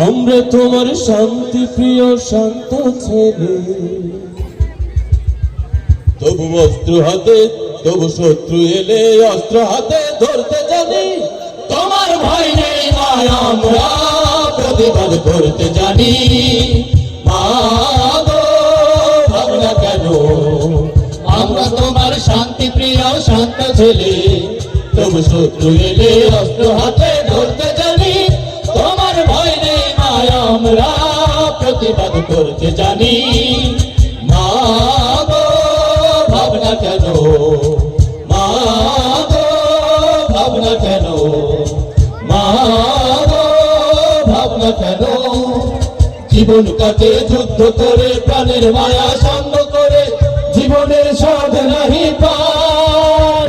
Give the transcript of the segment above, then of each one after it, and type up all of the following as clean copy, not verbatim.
আমরা তোমার শান্তি প্রিয় শান্ত ছেলে, তবু অস্ত্র হাতে, তবু শত্রু এলে অস্ত্র হাতে ধরতে জানি। তোমার ভয় নেই মায়, আমরা প্রতিবাদ করতে জানি। মা গো ভাবনা কেন, আমরা তোমার শান্তি প্রিয় শান্ত ছেলে, তবু শত্রু এলে অস্ত্র হাতে ধরতে জানি। তোমার ভয় নেই মায়, আমরা প্রতিবাদ করতে জানি। মা গো ভাবনা কেন, মা গো ভাবনা কেন, মা গো ভাবনা কেন। জীবন কাটে যুদ্ধ করে, প্রাণের মায়া সঙ্গ করে, জীবনের স্বাদ নাহি পায়।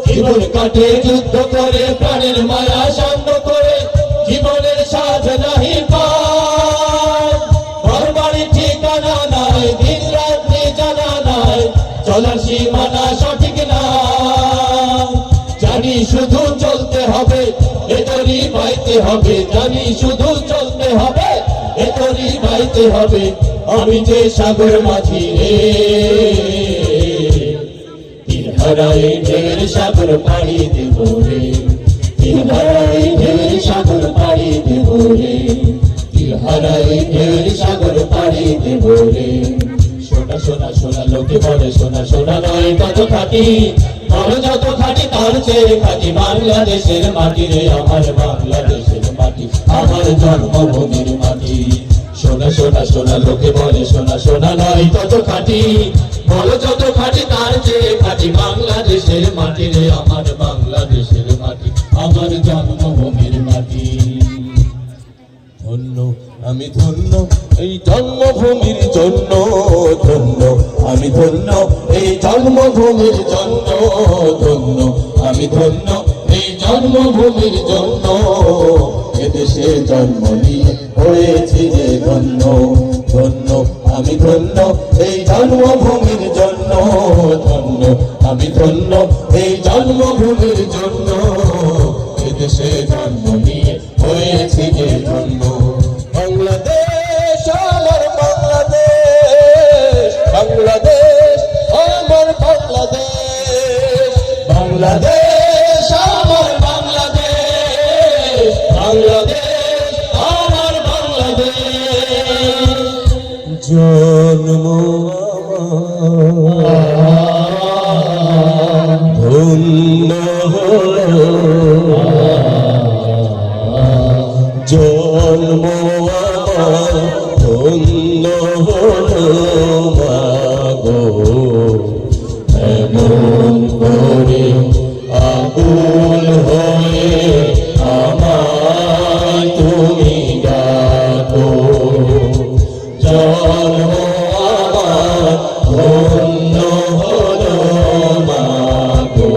জীবন কাটে যুদ্ধ করে, প্রাণের মায়া সঙ্গ করে, জীবনের স্বাদ নাহি পায়। ঘর বাড়ি ঠিকানা নাই, দিন রাত্রি জানা নাই, চলার সীমানা সঠিক না। জানি শুধু চলতে হবে, এতরি পাইতে হবে, জানি শুধু চলতে হবে, এতরি পাইতে হবে। আমি যে সাগর মাঝি রে, হারাই ঢের সাগর পাড়ি দেব রে, হারাই ঢের সাগর পাড়ি দেব রে, হারাই ঢের সাগর পাড়ি দেব রে। সোনা সোনা সোনা লোকে বলে, সোনা সোনা নয় কত খাটি, বড় যত খাটি তার চেয়ে খাটি। বাংলাদেশের মাটি রে, আমার বাংলাদেশের মাটি, আমার জন্মভূমির মাটি। সোনা সোনা সোনা লোকে বলে, সোনা সোনা নয় কত খাটি, বড় যত খাটি তার চেয়ে খাটি। বাংলাদেশের মাটি রে, আমার বাংলাদেশের মাটি, আমার জন্মভূমির মাটি। ধন্য আমি ধন্য এই জন্মভূমির জন্য, ধন্য আমি ধন্য এই জন্মভূমির জন্য, ধন্য আমি ধন্য এই জন্মভূমির জন্য। এদেশে জন্ম নিয়ে হয়েছি যে ধন্য, ধন্য আমি ধন্য এই জন্মভূমির জন্য, ধন্য আমি ধন্য এই জন্মভূমির জন্য। এদেশে জন্ম নিয়ে হয়েছি যে ধন্য। বাংলাদেশ আমার বাংলাদেশ, বাংলাদেশ আমার বাংলাদেশ, বাংলাদেশ আমার বাংলাদেশ, বাংলাদেশ আমার বাংলাদেশ। জন্ম আমার ধন্য হলো, জন্ম আমার ধন্য হলো। মাগো এমন করে আকুল হয়ে আমায় তুমি ডাকো, জন্ম আমার ধন্য হলো। মাগো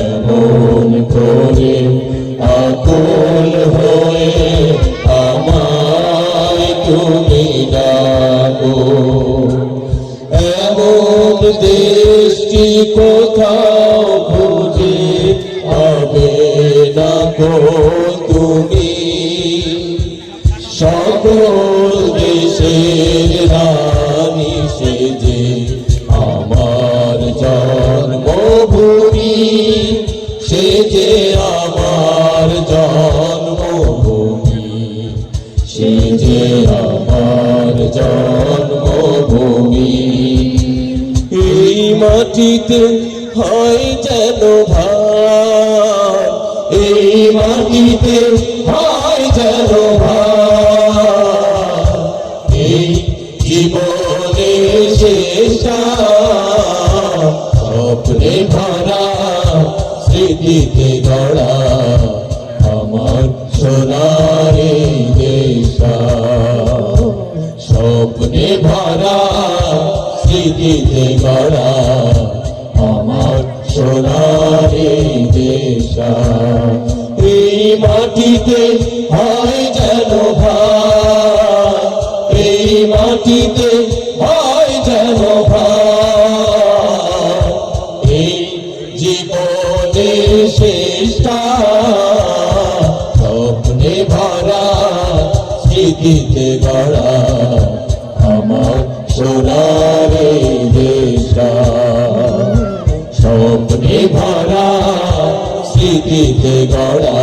এমন করে আকুল হয়ে আমায় তুমি ডাকো। এমন দেশটি কোথাও খুঁজে পাবে না গো তুমি, সকল দেশের রানী সেজে আমার জন্মভূমি, সেজে আমার জন্মভূমি, সেজে আমার জন্মভূমি। এই মাটিতে হয় যেন ভার, এই মাটিতে হয় যেন ভার, এই জীবনের শেষা স্বপ্নে ভরা, স্মৃতিতে গড়া আমার সোনার দেশা। স্বপ্নে ভরা, স্মৃতিতে গড়া আমার সোনার দেশা। এই মাটিতে হয় যেন ভাই, এই মাটিতে হয় যেন ভাই, এই জীবনের শেষটা স্বপ্নে ভরা স্মৃতিতে গড়া আমার সোনার এই দেশটা, স্বপ্নে ভরা স্মৃতিতে গড়া